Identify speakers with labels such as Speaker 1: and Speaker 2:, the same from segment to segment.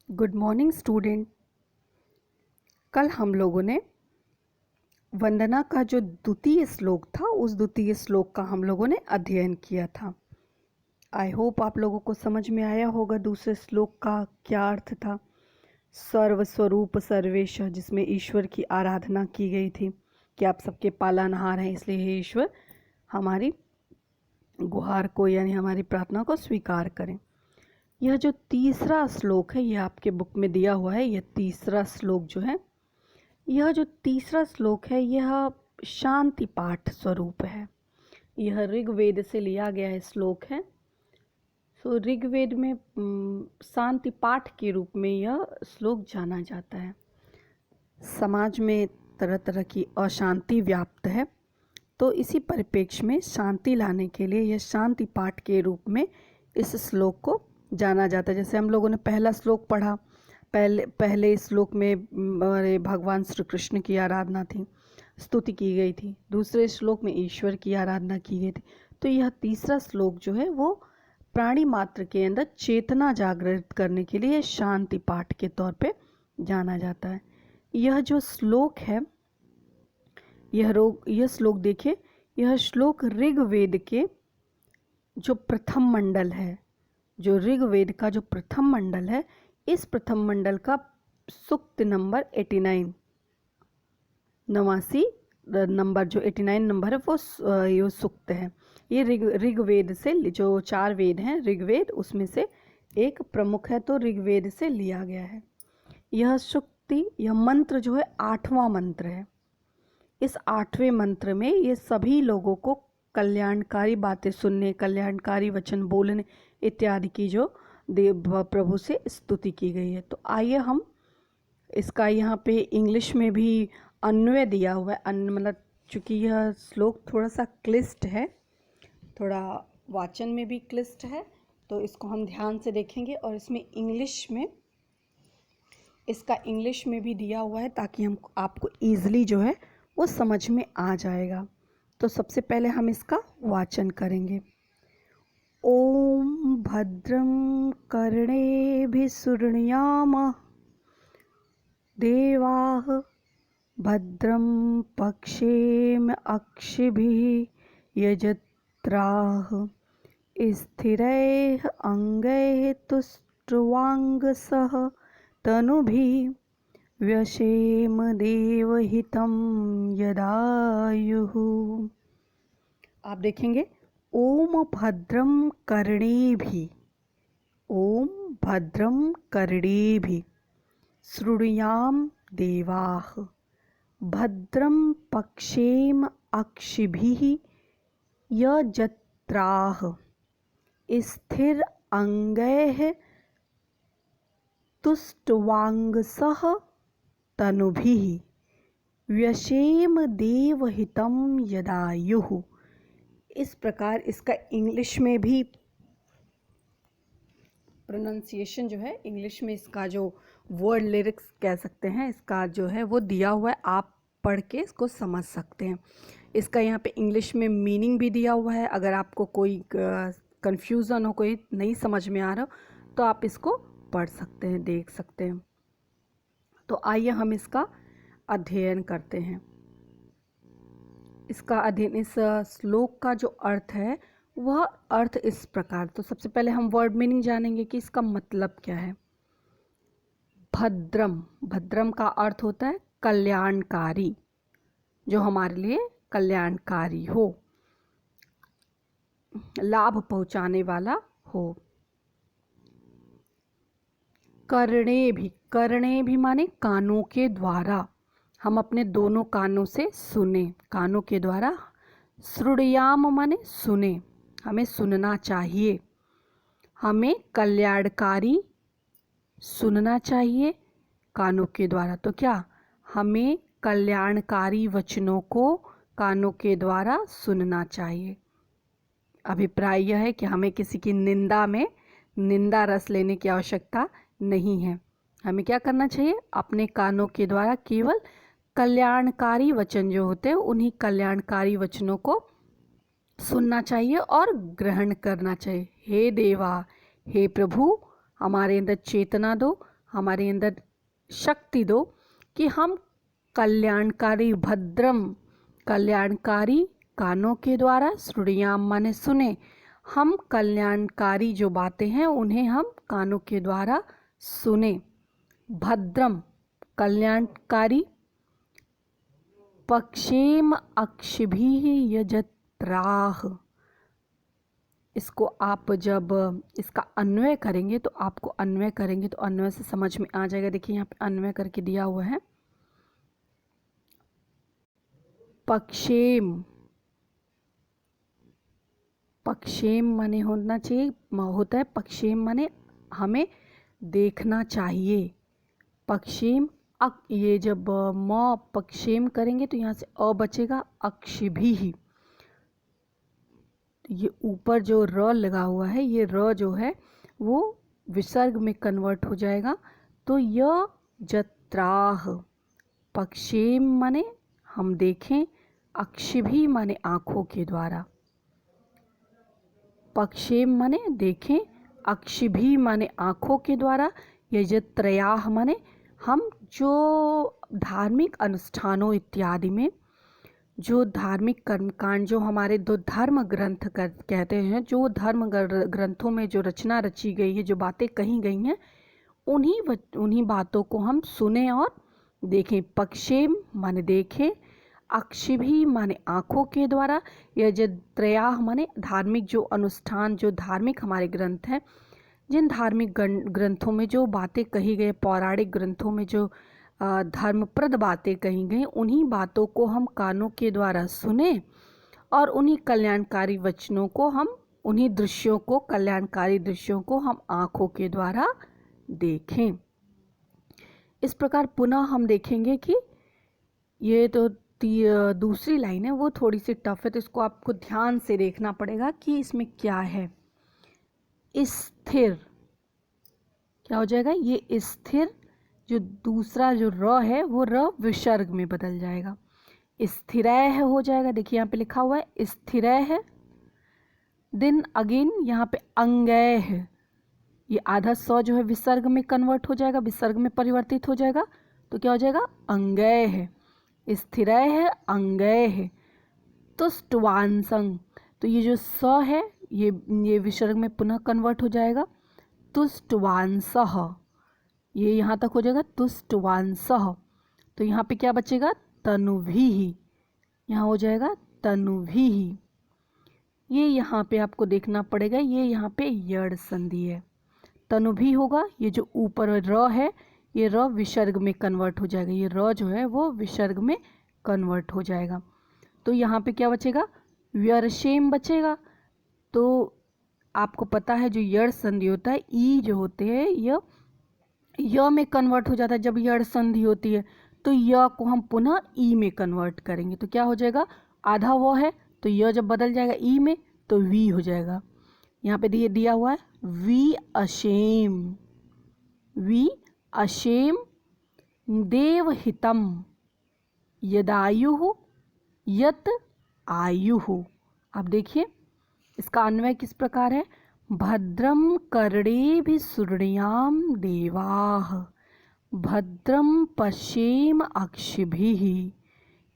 Speaker 1: Good morning student. कल हम लोगों ने वंदना का जो द्वितीय श्लोक था उस द्वितीय श्लोक का हम लोगों ने अध्ययन किया था। आई होप आप लोगों को समझ में आया होगा दूसरे श्लोक का क्या अर्थ था। सर्वस्वरूप सर्वेश, जिसमें ईश्वर की आराधना की गई थी कि आप सबके पालनहार हैं, इसलिए हे ईश्वर हमारी गुहार को यानी हमारी प्रार्थना को स्वीकार करें। यह जो तीसरा श्लोक है यह आपके बुक में दिया हुआ है। यह तीसरा श्लोक जो है, यह जो तीसरा श्लोक है यह शांति पाठ स्वरूप है। यह ऋग्वेद से लिया गया है श्लोक है। सो ऋग्वेद में शांति पाठ के रूप में यह श्लोक जाना जाता है। समाज में तरह तरह की अशांति व्याप्त है, तो इसी परिप्रेक्ष्य में शांति लाने के लिए यह शांति पाठ के रूप में इस श्लोक को जाना जाता है। जैसे हम लोगों ने पहला श्लोक पढ़ा, पहले श्लोक में भगवान श्री कृष्ण की आराधना थी, स्तुति की गई थी। दूसरे श्लोक में ईश्वर की आराधना की गई थी। तो यह तीसरा श्लोक जो है वो प्राणी मात्र के अंदर चेतना जागृत करने के लिए शांति पाठ के तौर पे जाना जाता है। यह जो श्लोक है, यह श्लोक देखिए, यह श्लोक ऋग्वेद के जो प्रथम मंडल है, जो ऋग्वेद का जो प्रथम मंडल है, इस प्रथम मंडल का सूक्त नंबर 89 नंबर, जो 89 नंबर है वो ये सूक्त है। ये ऋग्वेद से, जो 4 वेद हैं ऋग्वेद, उसमें से एक प्रमुख है, तो ऋग्वेद से लिया गया है। यह सूक्ति, यह मंत्र जो है 8वां मंत्र है। इस 8वें मंत्र में ये सभी लोगों को कल्याणकारी बातें सुनने, कल्याणकारी वचन बोलने इत्यादि की जो देव प्रभु से स्तुति की गई है। तो आइए हम इसका यहाँ पे इंग्लिश में भी अन्वय दिया हुआ है। मतलब चूँकि यह श्लोक थोड़ा सा क्लिष्ट है, थोड़ा वाचन में भी क्लिष्ट है, तो इसको हम ध्यान से देखेंगे। और इसमें इंग्लिश में, इसका इंग्लिश में भी दिया हुआ है ताकि हम आपको ईजिली जो है वो समझ में आ जाएगा। तो सबसे पहले हम इसका वाचन करेंगे। ओम भद्रं कर्णेभिः शृणुयाम देवाः, भद्रं पक्षेम अक्षिभिः यजत्राः, स्थिरैः अंगैः तुष्ट्वांगसः तनुभिः, व्यशेम देवहितं यदायुः। आप देखेंगे ओम भद्रं कर्णेभिः, ओम भद्रं कर्णेभिः शृणुयाम देवाः, भद्रं पक्षेम अक्षिभिः यजत्राः, स्थिर अंगैः तुष्ट्वांगसः तनुभिः, व्यशेम देवहितं यदायुः। इस प्रकार इसका इंग्लिश में भी प्रोनाउंसिएशन जो है, इंग्लिश में इसका जो वर्ड लिरिक्स कह सकते हैं, इसका जो है वो दिया हुआ है। आप पढ़ के इसको समझ सकते हैं। इसका यहाँ पे इंग्लिश में मीनिंग भी दिया हुआ है। अगर आपको कोई कन्फ्यूज़न हो, कोई नहीं समझ में आ रहा हो, तो आप इसको पढ़ सकते हैं, देख सकते हैं। तो आइए हम इसका अध्ययन करते हैं। इसका अध्ययन, इस श्लोक का जो अर्थ है वह अर्थ इस प्रकार। तो सबसे पहले हम वर्ड मीनिंग जानेंगे कि इसका मतलब क्या है। भद्रम, भद्रम का अर्थ होता है कल्याणकारी, जो हमारे लिए कल्याणकारी हो, लाभ पहुंचाने वाला हो। कर्णे भी, कर्णे भी माने कानों के द्वारा, हम अपने दोनों कानों से सुने, कानों के द्वारा। श्रुणयाम माने सुने, हमें सुनना चाहिए, हमें कल्याणकारी सुनना चाहिए कानों के द्वारा। तो क्या हमें कल्याणकारी वचनों को कानों के द्वारा सुनना चाहिए। अभिप्राय यह है कि हमें किसी की निंदा में निंदा रस लेने की आवश्यकता नहीं है। हमें क्या करना चाहिए, अपने कानों के द्वारा केवल कल्याणकारी वचन जो होते हैं उन्हीं कल्याणकारी वचनों को सुनना चाहिए और ग्रहण करना चाहिए। हे देवा, हे प्रभु, हमारे अंदर चेतना दो, हमारे अंदर शक्ति दो कि हम कल्याणकारी भद्रम, कल्याणकारी कानों के द्वारा, श्रुणियाम माने सुने, हम कल्याणकारी जो बातें हैं उन्हें हम कानों के द्वारा सुने। भद्रम कल्याणकारी, पक्षेम अक्षिभिः यजत्राः, इसको आप जब इसका अन्वय करेंगे तो अन्वय से समझ में आ जाएगा। देखिए यहाँ पे अन्वय करके दिया हुआ है। पक्षेम, पक्षेम माने होना चाहिए, होता है पक्षेम माने हमें देखना चाहिए। पक्षेम ये जब म पक्षेम करेंगे तो यहाँ से अ बचेगा, अक्षिभिः, ये ऊपर जो र लगा हुआ है, ये र जो है वो विसर्ग में कन्वर्ट हो जाएगा। तो य जत्राह, पक्षेम माने हम देखें, अक्षिभिः माने आँखों के द्वारा, पक्षेम माने देखें, अक्षिभिः माने आँखों के द्वारा, यजत्रयाः माने हम जो धार्मिक अनुष्ठानों इत्यादि में, जो धार्मिक कर्मकांड, जो हमारे दो धर्म ग्रंथ कहते हैं, जो धर्म ग्रंथों में जो रचना रची गई है, जो बातें कही गई हैं, उन्हीं बातों को हम सुने और देखें। पक्षेम माने देखें, अक्षिभिः माने आँखों के द्वारा, यजत्रयाः माने धार्मिक जो अनुष्ठान, जो धार्मिक हमारे ग्रंथ हैं, जिन धार्मिक ग्रंथों में जो बातें कही गई, पौराणिक ग्रंथों में जो धर्मप्रद बातें कही गई, उन्हीं बातों को हम कानों के द्वारा सुने और उन्हीं कल्याणकारी वचनों को हम, उन्हीं दृश्यों को, कल्याणकारी दृश्यों को हम आँखों के द्वारा देखें। इस प्रकार पुनः हम देखेंगे कि ये तो दूसरी लाइन है, वो थोड़ी सी टफ है, तो इसको आपको ध्यान से देखना पड़ेगा कि इसमें क्या है। स्थिर क्या हो जाएगा, ये स्थिर, जो दूसरा जो र है वो र विसर्ग में बदल जाएगा, स्थिरैः हो जाएगा। देखिए यहाँ पे लिखा हुआ है स्थिरैः, देन अगेन यहाँ पे अंगैः, ये आधा स जो है विसर्ग में कन्वर्ट हो जाएगा, विसर्ग में परिवर्तित हो जाएगा, तो क्या हो जाएगा अंगैः, स्थिरैः अंगैः। तुष्टवांसं, तो ये जो स है ये विसर्ग में पुनः कन्वर्ट हो जाएगा, तुष्टवांसः, ये यहाँ तक हो जाएगा तुष्टवांसः। तो यहाँ पे क्या बचेगा, तनुभिः, यहाँ हो जाएगा तनुभिः। ये यहाँ पे आपको देखना पड़ेगा, ये यहाँ पे यड़ संधि है, तनुभिः होगा, ये जो ऊपर र है ये र विसर्ग में कन्वर्ट हो जाएगा, ये र जो है वो विसर्ग में कन्वर्ट हो जाएगा। तो यहाँ पे क्या बचेगा, व्यरसेम बचेगा। तो आपको पता है जो यड़ संधि होता है, ई जो होते हैं य में कन्वर्ट हो जाता है जब यड़ संधि होती है, तो य को हम पुनः ई में कन्वर्ट करेंगे, तो क्या हो जाएगा, आधा वो है तो य जब बदल जाएगा ई में तो वी हो जाएगा। यहाँ पे दिया हुआ है वी अशेम, वी अशेम देवहितम यदायुः यत आयुः। अब देखिए इसका अन्वय किस प्रकार है, भद्रम कर्णेभिः शृणुयाम देवाः, भद्रम पश्येम अक्षिभिः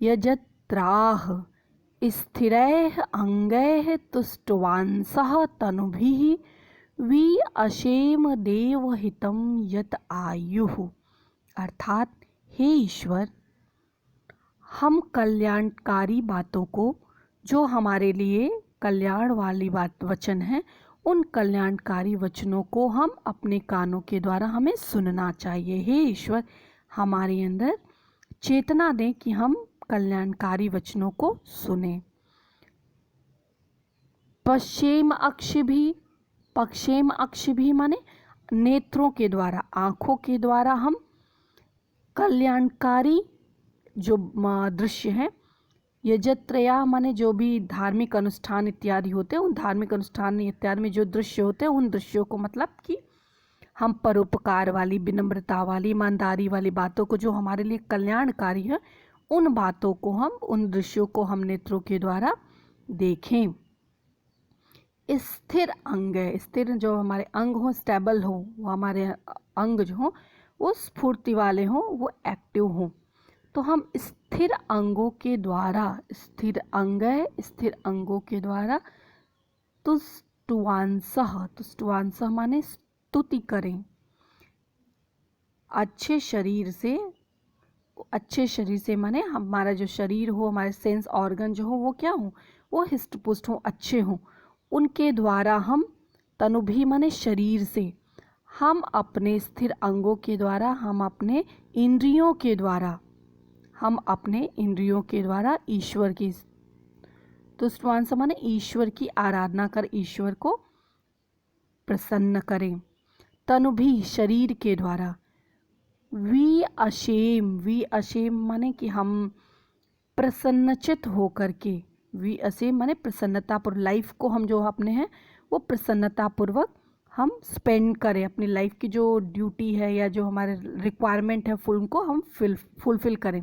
Speaker 1: यजत्राः, स्थिरैः अंगैः तुष्टवांसः तनुभिः वी अशेम देवहितम यत आयुः। अर्थात हे ईश्वर, हम कल्याणकारी बातों को, जो हमारे लिए कल्याण वाली बात वचन है, उन कल्याणकारी वचनों को हम अपने कानों के द्वारा हमें सुनना चाहिए। हे ईश्वर, हमारे अंदर चेतना दें कि हम कल्याणकारी वचनों को सुने। पश्चेम अक्षिभिः, पक्षेम अक्षिभिः माने नेत्रों के द्वारा, आँखों के द्वारा हम कल्याणकारी जो दृश्य हैं, यजत्रया माने जो भी धार्मिक अनुष्ठान इत्यादि होते हैं, उन धार्मिक अनुष्ठान इत्यादि में जो दृश्य होते हैं, उन दृश्यों को, मतलब कि हम परोपकार वाली, विनम्रता वाली, ईमानदारी वाली बातों को जो हमारे लिए कल्याणकारी है, उन बातों को हम, उन दृश्यों को हम नेत्रों के द्वारा देखें। स्थिर अंग है, स्थिर जो हमारे अंग हो, स्टेबल हो, वो हमारे अंग जो हो वो स्फूर्ति वाले हों, वो एक्टिव हों। तो हम स्थिर अंगों के द्वारा, स्थिर अंग है, स्थिर अंगों के द्वारा तुष्टुवांसः, तुष्टुवांसः माने स्तुति करें। अच्छे शरीर से माने हमारा जो शरीर हो, हमारे सेंस ऑर्गन जो हो वो क्या हो, वो हिस्ट पुष्ट हो, अच्छे हों। उनके द्वारा हम, तनु भी माने शरीर से, हम अपने स्थिर अंगों के द्वारा, हम अपने इंद्रियों के द्वारा ईश्वर की, तुष्टवांस माने ईश्वर की आराधना कर ईश्वर को प्रसन्न करें। तनु भी शरीर के द्वारा। वी अशेम माने कि हम प्रसन्नचित होकर के, वी अशेम माने प्रसन्नतापूर्वक, लाइफ को हम जो अपने हैं वो प्रसन्नतापूर्वक हम स्पेंड करें, अपनी लाइफ की जो ड्यूटी है या जो हमारे रिक्वायरमेंट है फुल उनको हम फुलफिल करें।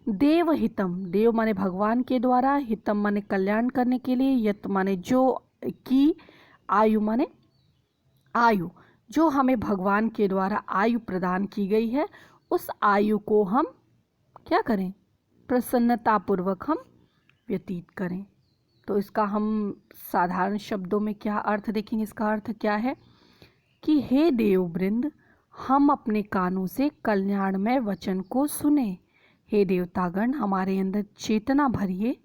Speaker 1: देव हितम, देव माने भगवान के द्वारा, हितम माने कल्याण करने के लिए, यत माने जो की, आयु माने आयु, जो हमें भगवान के द्वारा आयु प्रदान की गई है, उस आयु को हम क्या करें, प्रसन्नतापूर्वक हम व्यतीत करें। तो इसका हम साधारण शब्दों में क्या अर्थ देखेंगे। इसका अर्थ क्या है कि हे देववृंद, हम अपने कानों से कल्याणमय वचन को सुने। हे देवतागण, हमारे अंदर चेतना भरिए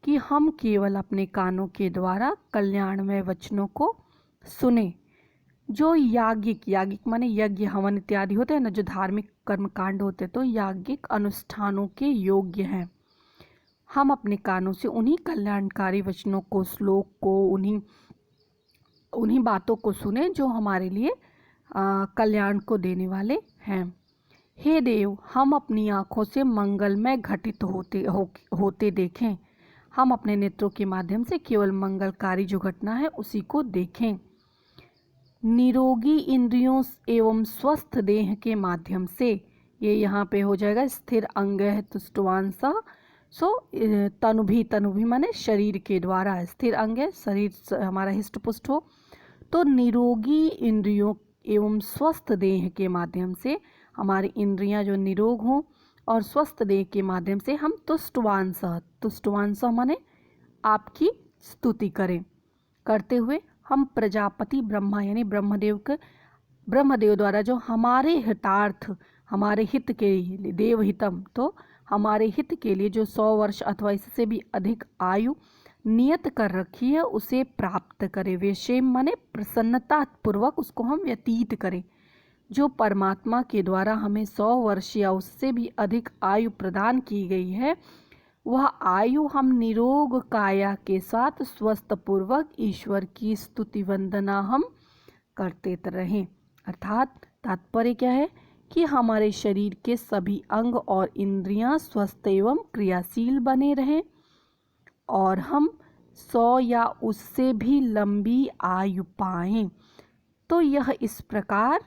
Speaker 1: कि हम केवल अपने कानों के द्वारा कल्याणमय वचनों को सुने। जो याज्ञिक माने यज्ञ हवन इत्यादि होते हैं ना, जो धार्मिक कर्म कांड होते हैं, तो याज्ञिक अनुष्ठानों के योग्य हैं। हम अपने कानों से उन्हीं कल्याणकारी वचनों को, श्लोक को, उन्हीं बातों को सुने जो हमारे लिए कल्याण को देने वाले हैं। हे देव, हम अपनी आँखों से मंगलमय घटित होते देखें। हम अपने नेत्रों के माध्यम से केवल मंगलकारी जो घटना है उसी को देखें। निरोगी इंद्रियों एवं स्वस्थ देह के माध्यम से, ये यहाँ पे हो जाएगा स्थिर अंग है तुष्टवांसा। सो तनु भी माने शरीर के द्वारा, स्थिर अंग है, शरीर हमारा हिष्ट पुष्ट हो। तो निरोगी इंद्रियों एवं स्वस्थ देह के माध्यम से हमारी इंद्रियां जो निरोग हों और स्वस्थ देह के माध्यम से हम तुष्टवांसा माने आपकी स्तुति करते हुए हम प्रजापति ब्रह्मा यानी ब्रह्मदेव द्वारा जो हमारे हितार्थ, हमारे हित के लिए, देवहितम, तो हमारे हित के लिए जो 100 वर्ष अथवा इससे भी अधिक आयु नियत कर रखी है उसे प्राप्त करें। वेशेम माने प्रसन्नता पूर्वक उसको हम व्यतीत करें। जो परमात्मा के द्वारा हमें 100 वर्ष या उससे भी अधिक आयु प्रदान की गई है, वह आयु हम निरोग काया के साथ स्वस्थ पूर्वक ईश्वर की स्तुति वंदना हम करते रहें। अर्थात तात्पर्य क्या है कि हमारे शरीर के सभी अंग और इंद्रियां स्वस्थ एवं क्रियाशील बने रहें और हम 100 या उससे भी लंबी आयु पाएं। तो यह इस प्रकार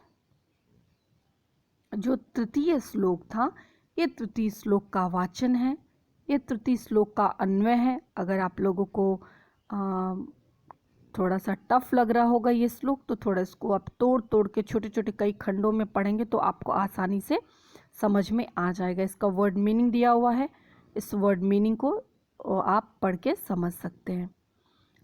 Speaker 1: जो तृतीय श्लोक था, ये तृतीय श्लोक का वाचन है, ये तृतीय श्लोक का अन्वय है। अगर आप लोगों को थोड़ा सा टफ लग रहा होगा ये श्लोक, तो थोड़ा इसको आप तोड़ के छोटे छोटे कई खंडों में पढ़ेंगे तो आपको आसानी से समझ में आ जाएगा। इसका वर्ड मीनिंग दिया हुआ है, इस वर्ड मीनिंग को आप पढ़ के समझ सकते हैं।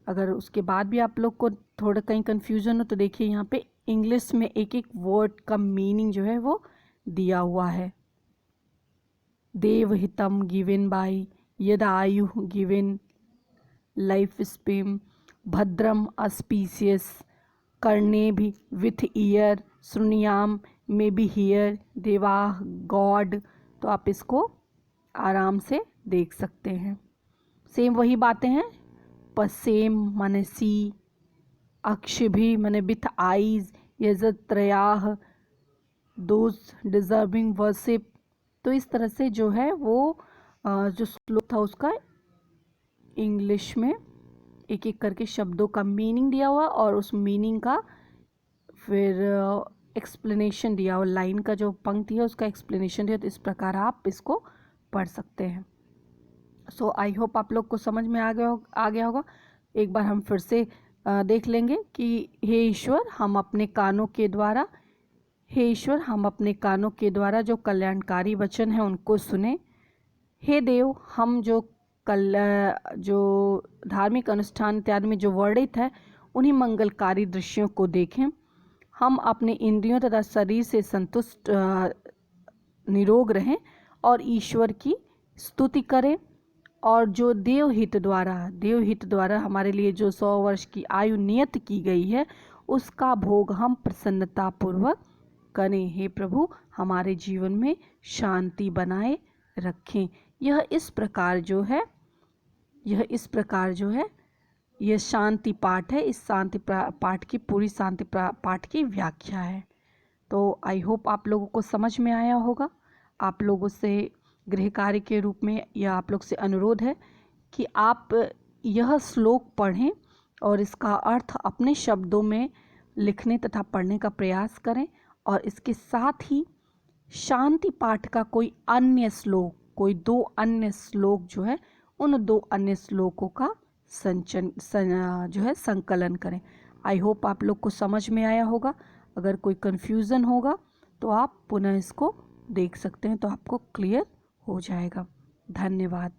Speaker 1: अगर उसके बाद भी आप लोग को थोड़ा कहीं कन्फ्यूजन हो तो देखिए यहाँ पे इंग्लिश में एक एक वर्ड का मीनिंग जो है वो दिया हुआ है। देवहितम गिवन बाय यदायु गिवन लाइफ स्पेम भद्रम अस्पीसियस करने भी विथ ईयर श्रुणियाम में भी हियर देवाह गॉड। तो आप इसको आराम से देख सकते हैं। सेम वही बातें हैं, पसेम माने सी, अक्षिभी माने विथ आईज, यजत्रयाह दोज डिजर्विंग वर्शिप। तो इस तरह से जो है वो जो श्लोक था उसका इंग्लिश में एक एक करके शब्दों का मीनिंग दिया हुआ और उस मीनिंग का फिर एक्सप्लेनेशन दिया हुआ, लाइन का जो पंक्ति है उसका एक्सप्लेनेशन दिया। तो इस प्रकार आप इसको पढ़ सकते हैं। सो आई होप आप लोग को समझ में आ गया होगा। एक बार हम फिर से देख लेंगे कि हे ईश्वर, हम अपने कानों के द्वारा, हे ईश्वर, हम अपने कानों के द्वारा जो कल्याणकारी वचन है उनको सुने। हे देव, हम जो धार्मिक अनुष्ठान इत्यादि में जो वर्णित है उन्हीं मंगलकारी दृश्यों को देखें। हम अपने इंद्रियों तथा शरीर से संतुष्ट निरोग रहें और ईश्वर की स्तुति करें। और जो देवहित द्वारा हमारे लिए जो 100 वर्ष की आयु नियत की गई है उसका भोग हम प्रसन्नतापूर्वक करें। हे प्रभु, हमारे जीवन में शांति बनाए रखें। यह इस प्रकार जो है यह शांति पाठ है। इस शांति पाठ की पूरी शांति पाठ की व्याख्या है। तो आई होप आप लोगों को समझ में आया होगा। आप लोगों से गृह कार्य के रूप में यह आप लोग से अनुरोध है कि आप यह श्लोक पढ़ें और इसका अर्थ अपने शब्दों में लिखने तथा पढ़ने का प्रयास करें। और इसके साथ ही शांति पाठ का कोई 2 अन्य श्लोक जो है उन 2 अन्य श्लोकों का संकलन करें। आई होप आप लोग को समझ में आया होगा। अगर कोई कन्फ्यूज़न होगा तो आप पुनः इसको देख सकते हैं, तो आपको क्लियर हो जाएगा। धन्यवाद।